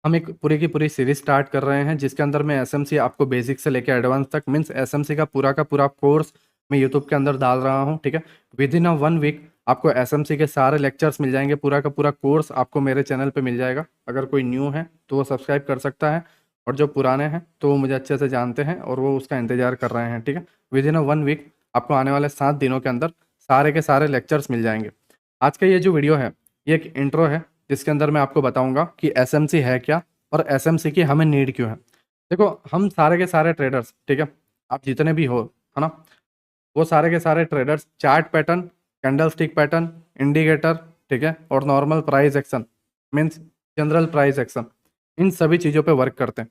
हम एक पूरी की पूरी सीरीज स्टार्ट कर रहे हैं जिसके अंदर मैं एसएमसी आपको बेसिक से लेकर एडवांस तक मीन्स एसएमसी का पूरा कोर्स मैं यूट्यूब के अंदर डाल रहा हूं। ठीक है, विद इन अ 1 वीक आपको एसएमसी के सारे लेक्चर्स मिल जाएंगे। पूरा का पूरा कोर्स आपको मेरे चैनल पे मिल जाएगा। अगर कोई न्यू है तो वो सब्सक्राइब कर सकता है, और जो पुराने हैं तो वो मुझे अच्छे से जानते हैं और वो उसका इंतजार कर रहे हैं। ठीक है, विद इन अ 1 वीक आपको आने वाले 7 दिनों के अंदर सारे के सारे लेक्चर्स मिल जाएंगे। आज का ये जो वीडियो है ये एक इंट्रो है जिसके अंदर मैं आपको बताऊंगा कि एसएमसी है क्या और एसएमसी की हमें नीड क्यों है। देखो, हम सारे के सारे ट्रेडर्स, ठीक है, आप जितने भी हो, है ना, वो सारे के सारे traders chart pattern, candle stick pattern, indicator, ठीक है, और normal price action means general price action, इन सभी चीज़ों पे वर्क करते हैं,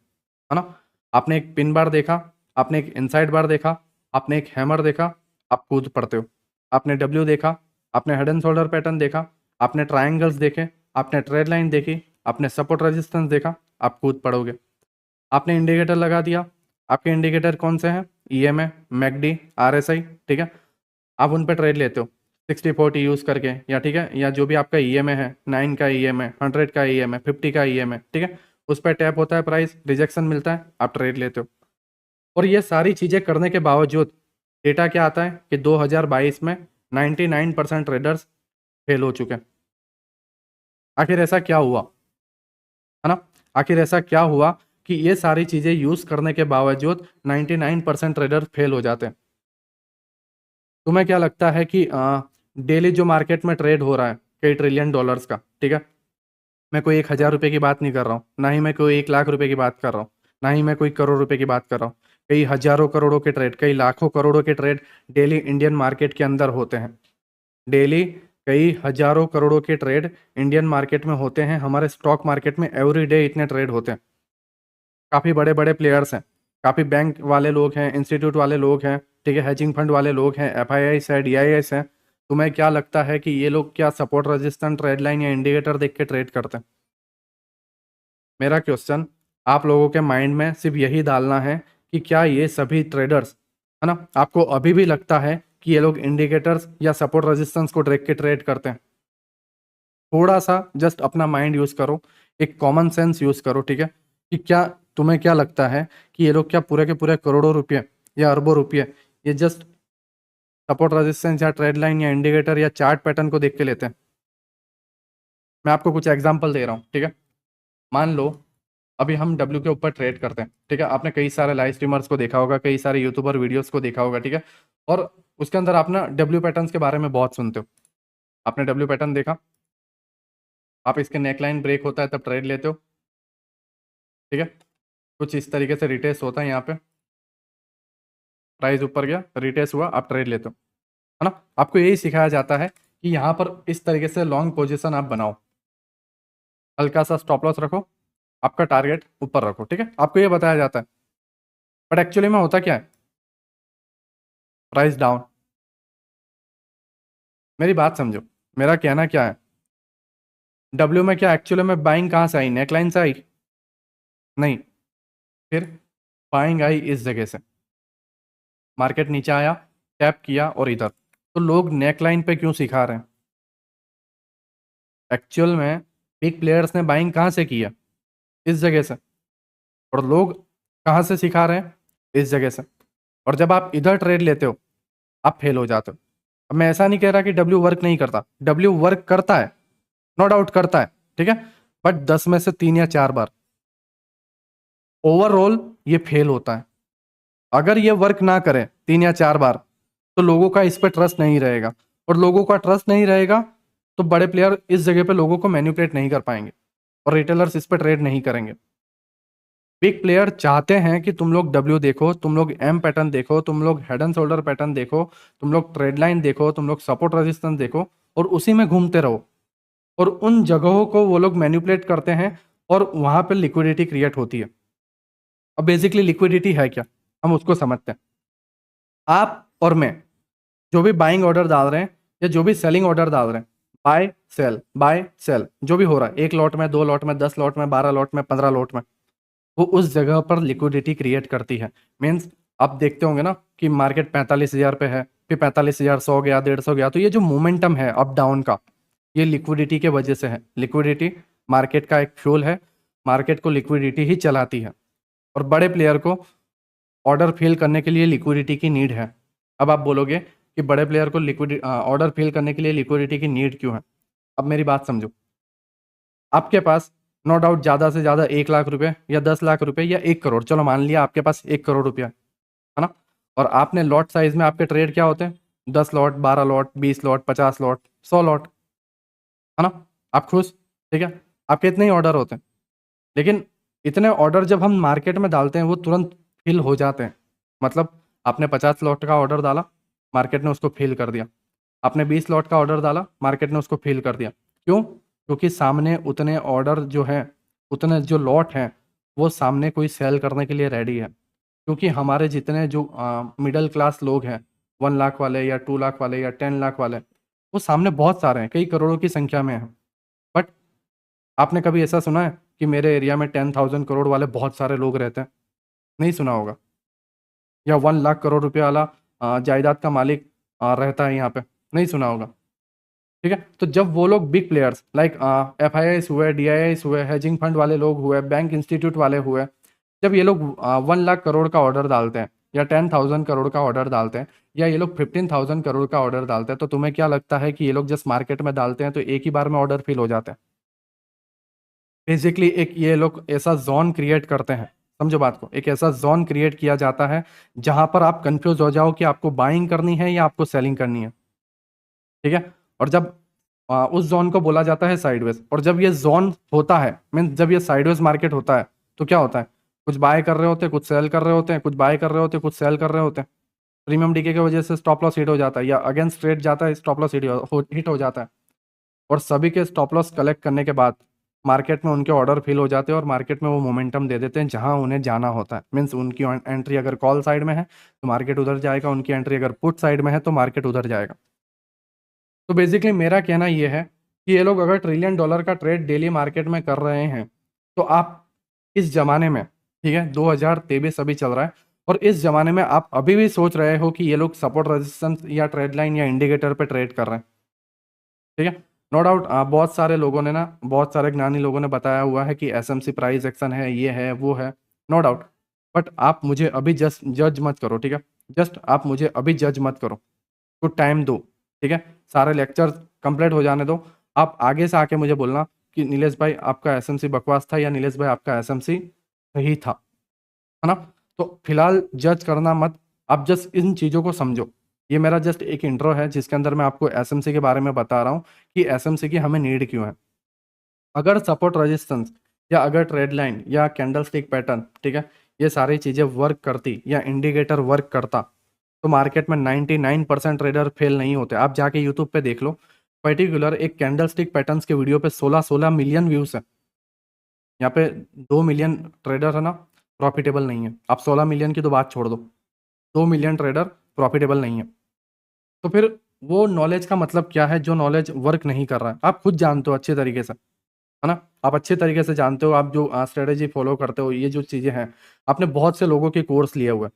है ना। आपने एक पिन बार देखा, आपने एक इनसाइड बार देखा, आपने एक हैमर देखा, आप कूद पड़ते हो। आपने डब्ल्यू देखा, आपने हेड एंड शोल्डर पैटर्न देखा, आपने ट्रायंगल्स देखे, आपने ट्रेड लाइन देखी, आपने सपोर्ट रेजिस्टेंस देखा, आप कूद पड़ोगे। आपने इंडिकेटर लगा दिया, आपके इंडिकेटर कौन से हैं? ईएमए, मैकडी, आरएसआई, ठीक है, आप उन पे ट्रेड लेते हो 60-40 यूज़ करके, या ठीक है, या जो भी आपका ईएमए है, 9 का ईएमए, 100 का ईएमए, 50 का ईएमए, ठीक है, उस पर टैप होता है, प्राइस रिजेक्शन मिलता है, आप ट्रेड लेते हो। और ये सारी चीज़ें करने के बावजूद डेटा क्या आता है कि 2022 में 99% ट्रेडर्स फेल हो चुके हैं। आखिर ऐसा क्या हुआ, है ना? आखिर ऐसा क्या हुआ कि ये सारी चीज़ें यूज़ करने के बावजूद 99% ट्रेडर फेल हो जाते हैं? तुम्हें क्या लगता है कि डेली जो मार्केट में ट्रेड हो रहा है कई ट्रिलियन डॉलर्स का, ठीक है, मैं कोई 1,000 रुपये की बात नहीं कर रहा हूँ, ना ही मैं कोई 1 लाख रुपए की बात कर रहा हूँ, ना ही मैं कोई करोड़ रुपए की बात कर रहा हूँ। कई हजारों करोड़ों के ट्रेड, कई लाखों करोड़ों के ट्रेड डेली इंडियन मार्केट के अंदर होते हैं। डेली कई हजारों करोड़ों के ट्रेड इंडियन मार्केट में होते हैं। हमारे स्टॉक मार्केट में एवरी डे इतने ट्रेड होते हैं। काफ़ी बड़े बड़े प्लेयर्स हैं, काफ़ी बैंक वाले लोग हैं, इंस्टीट्यूट वाले लोग हैं, ठीक है, हेजिंग फंड वाले लोग हैं, एफआईआईस है, डीआईएस है। तुम्हें क्या लगता है कि ये लोग क्या सपोर्ट रेजिस्टेंट ट्रेड लाइन या इंडिकेटर देख के ट्रेड करते हैं? मेरा क्वेश्चन आप लोगों के माइंड में सिर्फ यही डालना है कि क्या ये सभी ट्रेडर्स, है ना, आपको अभी भी लगता है कि ये लोग इंडिकेटर्स या सपोर्ट रेजिस्टेंस को देख के ट्रेड करते हैं? थोड़ा सा जस्ट अपना माइंड यूज करो, एक कॉमन सेंस यूज करो, ठीक है, कि क्या तुम्हें क्या लगता है कि ये लोग क्या पूरे के पूरे करोड़ों रुपये या अरबों रुपये ये जस्ट सपोर्ट रेजिस्टेंस या ट्रेड लाइन या इंडिकेटर या चार्ट पैटर्न को देख के लेते हैं? मैं आपको कुछ एग्जांपल दे रहा हूँ, ठीक है। मान लो अभी हम डब्ल्यू के ऊपर ट्रेड करते हैं, ठीक है, आपने कई सारे लाइव स्ट्रीमर्स को देखा होगा, कई सारे यूट्यूबर वीडियोस को देखा होगा, ठीक है, और उसके अंदर आप ना डब्ल्यू पैटर्न्स के बारे में बहुत सुनते हो। आपने डब्ल्यू पैटर्न देखा, आप इसके नेकलाइन ब्रेक होता है तब ट्रेड लेते हो, ठीक है, कुछ इस तरीके से रिटेस्ट होता है, यहाँ पे प्राइस ऊपर गया, रिटेस्ट हुआ, आप ट्रेड लेते हो, है ना। आपको यही सिखाया जाता है कि यहाँ पर इस तरीके से लॉन्ग पोजीशन आप बनाओ, हल्का सा स्टॉप लॉस रखो, आपका टारगेट ऊपर रखो, ठीक है, आपको ये बताया जाता है। बट एक्चुअली में होता क्या है? Price down. मेरी बात समझो, मेरा कहना क्या है, डब्ल्यू में क्या एक्चुअली में बाइंग कहाँ से आई? नेकलाइन से आई? नहीं। फिर बाइंग आई इस जगह से, मार्केट नीचे आया, टैप किया और इधर। तो लोग नेकलाइन पे क्यों सिखा रहे हैं? एक्चुअल में बिग प्लेयर्स ने बाइंग कहाँ से किया? इस जगह से। और लोग कहाँ से सिखा रहे हैं? इस जगह से। और जब आप इधर ट्रेड लेते हो आप फेल हो जाते हो। अब मैं ऐसा नहीं कह रहा कि डब्ल्यू वर्क नहीं करता, डब्ल्यू वर्क करता है, नो डाउट करता है, ठीक है, बट 10 में से 3 या 4 बार ओवरऑल ये फेल होता है। अगर ये वर्क ना करे 3 या 4 बार तो लोगों का इस पर ट्रस्ट नहीं रहेगा, और लोगों का ट्रस्ट नहीं रहेगा तो बड़े प्लेयर इस जगह पे लोगों को मैनिपुलेट नहीं कर पाएंगे और रिटेलर्स इस पर ट्रेड नहीं करेंगे। बिग प्लेयर चाहते हैं कि तुम लोग डब्ल्यू देखो, तुम लोग एम पैटर्न देखो, तुम लोग हेड एंड शोल्डर पैटर्न देखो, तुम लोग ट्रेड लाइन देखो, तुम लोग सपोर्ट रेजिस्टेंस देखो, और उसी में घूमते रहो, और उन जगहों को वो लोग मैनिपुलेट करते हैं और वहां पर लिक्विडिटी क्रिएट होती है। अब बेसिकली लिक्विडिटी है क्या, हम उसको समझते हैं। आप और मैं जो भी बाइंग ऑर्डर डाल रहे हैं या जो भी सेलिंग ऑर्डर डाल रहे हैं, बाय सेल जो भी हो रहा है, 1 लॉट में, 2 लॉट में, 10 लॉट में, 12 लॉट में, 15 लॉट में, वो उस जगह पर लिक्विडिटी क्रिएट करती है। मीन्स आप देखते होंगे ना कि मार्केट 45,000 पे है, फिर 45,000, 100 गया, 150 गया, तो ये जो मोमेंटम है अप डाउन का, ये लिक्विडिटी के वजह से है। लिक्विडिटी मार्केट का एक फ्यूल है, मार्केट को लिक्विडिटी ही चलाती है, और बड़े प्लेयर को ऑर्डर फिल करने के लिए लिक्विडिटी की नीड है। अब आप बोलोगे कि बड़े प्लेयर को ऑर्डर फिल करने के लिए लिक्विडिटी की नीड क्यों है? अब मेरी बात समझो। आपके पास नो डाउट ज़्यादा से ज़्यादा 1 लाख रुपए या 10 लाख रुपए या 1 करोड़, चलो मान लिया आपके पास 1 करोड़ रुपया है ना, और आपने लॉट साइज में आपके ट्रेड क्या होते हैं? 10 lot, 12 lot, 20 lot, 50 lot, 100 lot, है ना? आप खुश? ठीक है, आपके इतने ही ऑर्डर होते हैं, लेकिन इतने ऑर्डर जब हम मार्केट में डालते हैं वो तुरंत फिल हो जाते हैं। मतलब आपने 50 लॉट का ऑर्डर डाला, मार्केट ने उसको फिल कर दिया। आपने 20 लॉट का ऑर्डर डाला, मार्केट ने उसको फिल कर दिया। क्यों? क्योंकि सामने उतने ऑर्डर जो हैं, उतने जो लॉट हैं, वो सामने कोई सेल करने के लिए रेडी है। क्योंकि हमारे जितने जो मिडिल क्लास लोग हैं, 1 लाख वाले या 2 लाख वाले या 10 लाख वाले, वो सामने बहुत सारे हैं, कई करोड़ों की संख्या में हैं। बट आपने कभी ऐसा सुना है कि मेरे एरिया में 10,000 करोड़ वाले बहुत सारे लोग रहते हैं? नहीं सुना होगा। या 1 लाख करोड़ रुपये वाला जायदाद का मालिक रहता है यहाँ पे? नहीं सुना होगा। ठीक है, तो जब वो लोग बिग प्लेयर्स लाइक FIIs हुए, DIIs हुए, हेजिंग फंड वाले लोग हुए, बैंक इंस्टीट्यूट वाले हुए, जब ये लोग 1 लाख करोड़ का ऑर्डर डालते हैं या 10,000 करोड़ का ऑर्डर डालते हैं या ये लोग 15,000 करोड़ का ऑर्डर डालते हैं, तो तुम्हें क्या लगता है कि ये लोग जस्ट मार्केट में डालते हैं तो एक ही बार में ऑर्डर फिल हो जाते हैं? बेसिकली एक ये लोग ऐसा जोन क्रिएट करते हैं, समझो बात को, एक ऐसा जोन क्रिएट किया जाता है जहां पर आप कंफ्यूज हो जाओ कि आपको बाइंग करनी है या आपको सेलिंग करनी है। ठीक है, और जब उस जोन को बोला जाता है साइडवेज, और जब ये जोन होता है, मीन जब ये साइडवेज मार्केट होता है, तो क्या होता है? कुछ बाय कर रहे होते हैं, कुछ सेल कर रहे होते हैं, कुछ बाय कर रहे होते हैं, कुछ सेल कर रहे होते हैं। प्रीमियम डीके की वजह से स्टॉप लॉस हिट हो जाता है, या अगेंस्ट ट्रेड जाता है, स्टॉप लॉस हिट हो जाता है, और सभी के स्टॉप लॉस कलेक्ट करने के बाद मार्केट में उनके ऑर्डर फिल हो जाते हैं और मार्केट में वो मोमेंटम दे देते हैं जहां उन्हें जाना होता है। मीन्स उनकी एंट्री अगर कॉल साइड में है तो मार्केट उधर जाएगा, उनकी एंट्री अगर पुट साइड में है तो मार्केट उधर जाएगा। तो बेसिकली मेरा कहना ये है कि ये लोग अगर ट्रिलियन डॉलर का ट्रेड डेली मार्केट में कर रहे हैं, तो आप इस ज़माने में, ठीक है, 2023 अभी चल रहा है, और इस ज़माने में आप अभी भी सोच रहे हो कि ये लोग सपोर्ट रेजिस्टेंस या ट्रेड लाइन या इंडिकेटर पे ट्रेड कर रहे हैं। ठीक है, नो डाउट बहुत सारे लोगों ने ना, बहुत सारे ज्ञानी लोगों ने बताया हुआ है कि SMC प्राइस एक्शन है, ये है, वो है, नो डाउट। बट आप मुझे अभी जस्ट जज मत करो, ठीक है? जस्ट आप मुझे अभी जज मत करो, कुछ टाइम दो, ठीक है? सारे लेक्चर्स कंप्लीट हो जाने दो। आप आगे से आके मुझे बोलना कि नीलेश भाई आपका SMC बकवास था, या नीलेश भाई आपका SMC सही था, है ना? तो फिलहाल जज करना मत, आप जस्ट इन चीज़ों को समझो। ये मेरा जस्ट एक इंट्रो है जिसके अंदर मैं आपको SMC के बारे में बता रहा हूँ कि SMC की हमें नीड क्यों है। अगर सपोर्ट रेजिस्टेंस या अगर ट्रेड लाइन या कैंडल स्टिक पैटर्न, ठीक है, ये सारी चीज़ें वर्क करती या इंडिकेटर वर्क करता, तो मार्केट में 99% ट्रेडर फेल नहीं होते। आप जाके यूट्यूब पे देख लो, पर्टिकुलर एक कैंडल स्टिक पैटर्न्स के वीडियो पे 16-16 मिलियन व्यूज़ है। यहाँ पे 2 मिलियन ट्रेडर है ना, प्रॉफिटेबल नहीं है। आप 16 मिलियन की तो बात छोड़ दो, 2 मिलियन ट्रेडर प्रॉफिटेबल नहीं है। तो फिर वो नॉलेज का मतलब क्या है जो नॉलेज वर्क नहीं कर रहा है? आप खुद जानते हो अच्छे तरीके से, है ना? आप अच्छे तरीके से जानते हो, आप जो स्ट्रेटेजी फॉलो करते हो, ये जो चीज़ें हैं, आपने बहुत से लोगों के कोर्स लिए हुए हैं।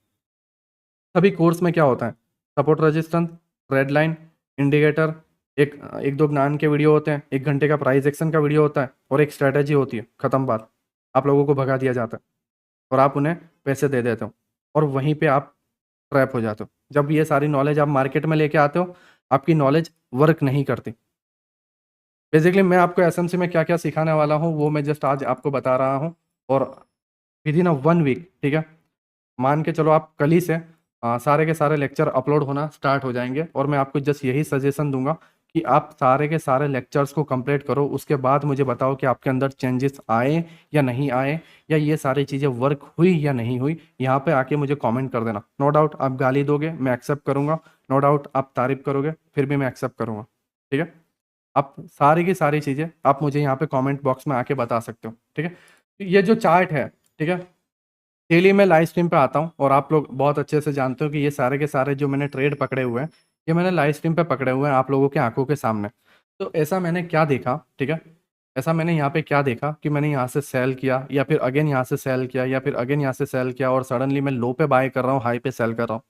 सभी कोर्स में क्या होता है? Support resistance, red line, indicator, एक एक दो ज्ञान के वीडियो होते हैं, 1 घंटे का प्राइस एक्शन का वीडियो होता है, और एक स्ट्रैटेजी होती है, खत्म बात। आप लोगों को भगा दिया जाता है और आप उन्हें पैसे दे देते हो, और वहीं पे आप ट्रैप हो जाते हो। जब ये सारी नॉलेज आप मार्केट में लेके आते हो, आपकी नॉलेज वर्क नहीं करती। बेसिकली मैं आपको SMC में क्या क्या सिखाने वाला हूँ वो मैं जस्ट आज आपको बता रहा हूँ, और विद इन अ 1 वीक, ठीक है, मान के चलो आप कल ही से सारे के सारे लेक्चर अपलोड होना स्टार्ट हो जाएंगे, और मैं आपको जस्ट यही सजेशन दूंगा कि आप सारे के सारे लेक्चर्स को कंप्लीट करो। उसके बाद मुझे बताओ कि आपके अंदर चेंजेस आए या नहीं आए, या ये सारी चीज़ें वर्क हुई या नहीं हुई। यहाँ पे आके मुझे कमेंट कर देना। नो डाउट आप गाली दोगे, मैं एक्सेप्ट करूँगा। नो डाउट आप तारीफ करोगे, फिर भी मैं एक्सेप्ट करूँगा। ठीक है, आप सारी की सारी चीज़ें आप मुझे यहाँ पे कमेंट बॉक्स में आके बता सकते हो। ठीक है, तो ये जो चार्ट है, ठीक है, डेली मैं लाइव स्ट्रीम पे आता हूँ, और आप लोग बहुत अच्छे से जानते हो कि ये सारे के सारे जो मैंने ट्रेड पकड़े हुए हैं, ये मैंने लाइव स्ट्रीम पे पकड़े हुए हैं आप लोगों के आंखों के सामने। तो ऐसा मैंने क्या देखा, ठीक है, ऐसा मैंने यहाँ पे क्या देखा कि मैंने यहाँ से सेल किया, या फिर अगेन यहाँ से सेल किया, या फिर अगेन यहाँ से सेल किया, और सडनली मैं लो पे बाय कर रहा हूँ, हाई पे सेल कर रहा हूँ।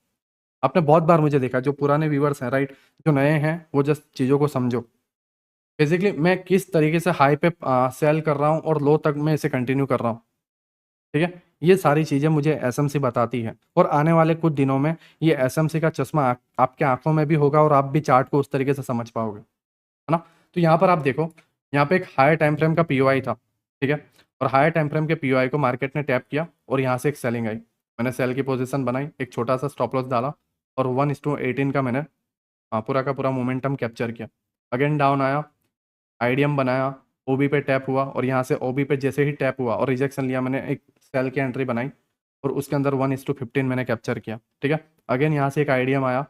आपने बहुत बार मुझे देखा, जो पुराने व्यूवर्स हैं, राइट, जो नए हैं, वो जस्ट चीज़ों को समझो। बेसिकली मैं किस तरीके से हाई पे सेल कर रहा हूँ और लो तक मैं इसे कंटिन्यू कर रहा हूँ, ठीक है। ये सारी चीज़ें मुझे एसएमसी बताती है और आने वाले कुछ दिनों में ये एसएमसी का चश्मा आपके आंखों में भी होगा और आप भी चार्ट को उस तरीके से समझ पाओगे, है ना। तो यहाँ पर आप देखो, यहाँ पे एक हायर टाइम फ्रेम का पीओआई था, ठीक है। और हायर टाइम फ्रेम के पीओआई को मार्केट ने टैप किया और यहाँ से एक सेलिंग आई। मैंने सेल की पोजीशन बनाई, एक छोटा सा स्टॉप लॉस डाला और 1:18 का मैंने पूरा का पूरा मोमेंटम कैप्चर किया। अगेन डाउन आया, आईडीएम बनाया, ओबी पे टैप हुआ और यहाँ से ओबी पे जैसे ही टैप हुआ और रिजेक्शन लिया, मैंने एक सेल की एंट्री बनाई और उसके अंदर 1:15 मैंने कैप्चर किया, ठीक है। अगेन यहाँ से एक आईडीएम आया,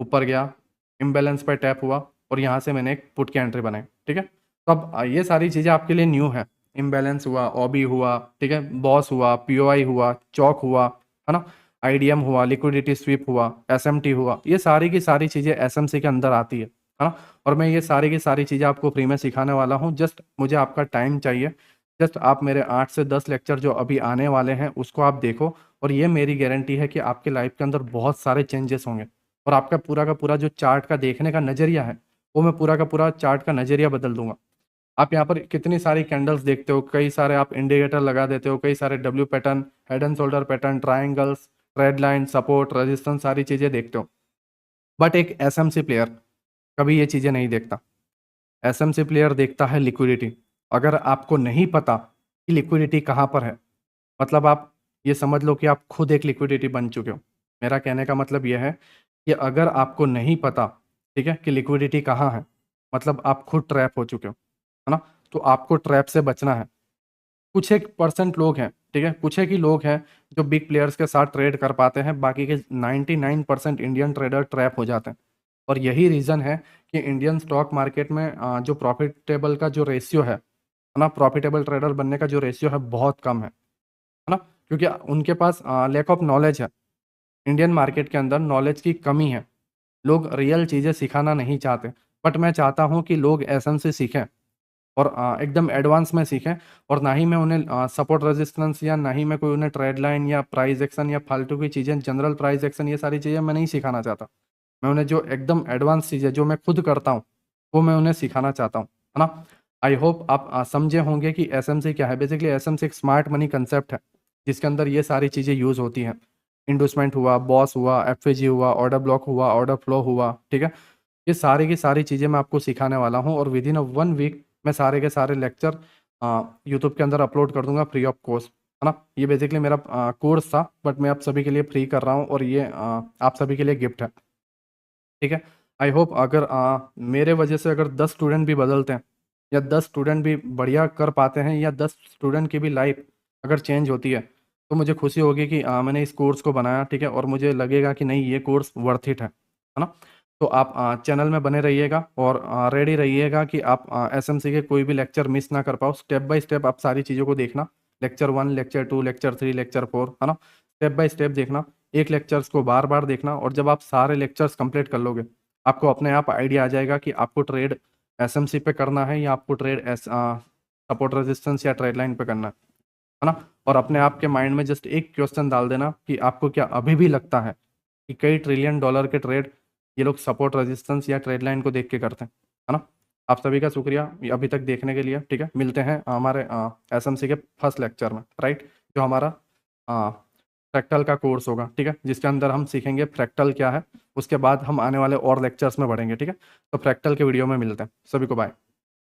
ऊपर गया, इम्बैलेंस पर टैप हुआ और यहाँ से मैंने एक पुट की एंट्री बनाई, ठीक है। तो अब ये सारी चीज़ें आपके लिए न्यू है। इम्बैलेंस हुआ, ओबी हुआ, ठीक है, बॉस हुआ, पीओआई हुआ, चौक हुआ, है ना, आईडीएम हुआ, लिक्विडिटी स्वीप हुआ, एसएमटी हुआ, ये सारी की सारी चीज़ें एसएमसी के अंदर आती है ना। और मैं ये सारी की सारी चीज़ें आपको फ्री में सिखाने वाला हूँ। जस्ट मुझे आपका टाइम चाहिए। जस्ट आप मेरे 8 से 10 लेक्चर जो अभी आने वाले हैं उसको आप देखो और ये मेरी गारंटी है कि आपके लाइफ के अंदर बहुत सारे चेंजेस होंगे और आपका पूरा का पूरा जो चार्ट का देखने का नज़रिया है वो मैं पूरा का पूरा चार्ट का नज़रिया बदल दूंगा। आप यहाँ पर कितनी सारी कैंडल्स देखते हो, कई सारे आप इंडिकेटर लगा देते हो, कई सारे W pattern, head and shoulder pattern, triangles, red line, support, resistance, सारी चीज़ें देखते हो। बट एक एसएमसी प्लेयर कभी ये चीज़ें नहीं देखता। एसएमसी प्लेयर देखता है लिक्विडिटी। अगर आपको नहीं पता कि लिक्विडिटी कहाँ पर है, मतलब आप ये समझ लो कि आप खुद एक लिक्विडिटी बन चुके हो। मेरा कहने का मतलब यह है कि अगर आपको नहीं पता, ठीक है, कि लिक्विडिटी कहाँ है, मतलब आप खुद ट्रैप हो चुके हो, है ना। तो आपको ट्रैप से बचना है। कुछ एक परसेंट लोग हैं, ठीक है, कुछ एक ही लोग हैं जो बिग प्लेयर्स के साथ ट्रेड कर पाते हैं, बाकी के 99% इंडियन ट्रेडर ट्रैप हो जाते हैं। और यही रीज़न है कि इंडियन स्टॉक मार्केट में जो प्रॉफिटेबल का जो रेशियो है ना, प्रॉफिटेबल ट्रेडर बनने का जो रेशियो है बहुत कम है ना, क्योंकि उनके पास लैक ऑफ नॉलेज है। इंडियन मार्केट के अंदर नॉलेज की कमी है। लोग रियल चीज़ें सिखाना नहीं चाहते। बट मैं चाहता हूँ कि लोग एसएम से सीखें और एकदम एडवांस में सीखें। और ना ही मैं उन्हें सपोर्ट रेजिस्टेंस या ना ही मैं कोई उन्हें ट्रेड लाइन या प्राइस एक्शन या फालतू की चीज़ें, जनरल प्राइस एक्शन, ये सारी चीज़ें मैं नहीं सिखाना चाहता। मैं उन्हें जो एकदम एडवांस चीज़ें जो मैं खुद करता हूँ वो मैं उन्हें सिखाना चाहता हूँ, है ना। आई होप आप समझे होंगे कि एसएमसी क्या है। बेसिकली एसएमसी एक स्मार्ट मनी कंसेप्ट है जिसके अंदर ये सारी चीज़ें यूज़ होती हैं। इंडोसमेंट हुआ, बॉस हुआ, एफएजी हुआ, ऑर्डर ब्लॉक हुआ, ऑर्डर फ्लो हुआ, ठीक है। ये सारी की सारी चीज़ें मैं आपको सिखाने वाला हूँ और विद इन 1 वीक मैं सारे के सारे लेक्चर यूट्यूब के अंदर अपलोड कर दूंगा फ्री ऑफ कॉस्ट, है ना। ये बेसिकली मेरा कोर्स था बट मैं आप सभी के लिए फ्री कर रहा हूँ और ये आप सभी के लिए गिफ्ट है, ठीक है। आई होप अगर मेरे वजह से अगर 10 स्टूडेंट भी बदलते हैं या 10 स्टूडेंट भी बढ़िया कर पाते हैं या 10 स्टूडेंट की भी लाइफ अगर चेंज होती है तो मुझे खुशी होगी कि मैंने इस कोर्स को बनाया, ठीक है। और मुझे लगेगा कि नहीं, ये कोर्स वर्थ इट है ना। तो आप चैनल में बने रहिएगा और रेडी रहिएगा कि आप एसएमसी के कोई भी लेक्चर मिस ना कर पाओ। स्टेप बाय स्टेप आप सारी चीज़ों को देखना, लेक्चर 1, लेक्चर 2, लेक्चर 3, लेक्चर 4, है ना। स्टेप बाय स्टेप देखना, एक लेक्चर्स को बार बार देखना और जब आप सारे लेक्चर्स कंप्लीट कर लोगे आपको अपने आप आइडिया आ जाएगा कि आपको ट्रेड एसएमसी पे करना है या आपको ट्रेड सपोर्ट रेजिस्टेंस या ट्रेड लाइन पे करना है ना। और अपने आप के माइंड में जस्ट एक क्वेश्चन डाल देना कि आपको क्या अभी भी लगता है कि कई ट्रिलियन डॉलर के ट्रेड ये लोग सपोर्ट रेजिस्टेंस या ट्रेड लाइन को देख के करते हैं, है ना। आप सभी का शुक्रिया ये अभी तक देखने के लिए, ठीक है। मिलते हैं हमारे एसएमसी के फर्स्ट लेक्चर में, राइट, जो हमारा फ्रैक्टल का कोर्स होगा, ठीक है, जिसके अंदर हम सीखेंगे फ्रैक्टल क्या है। उसके बाद हम आने वाले और लेक्चर्स में बढ़ेंगे, ठीक है। तो फ्रैक्टल के वीडियो में मिलते हैं। सभी को बाय।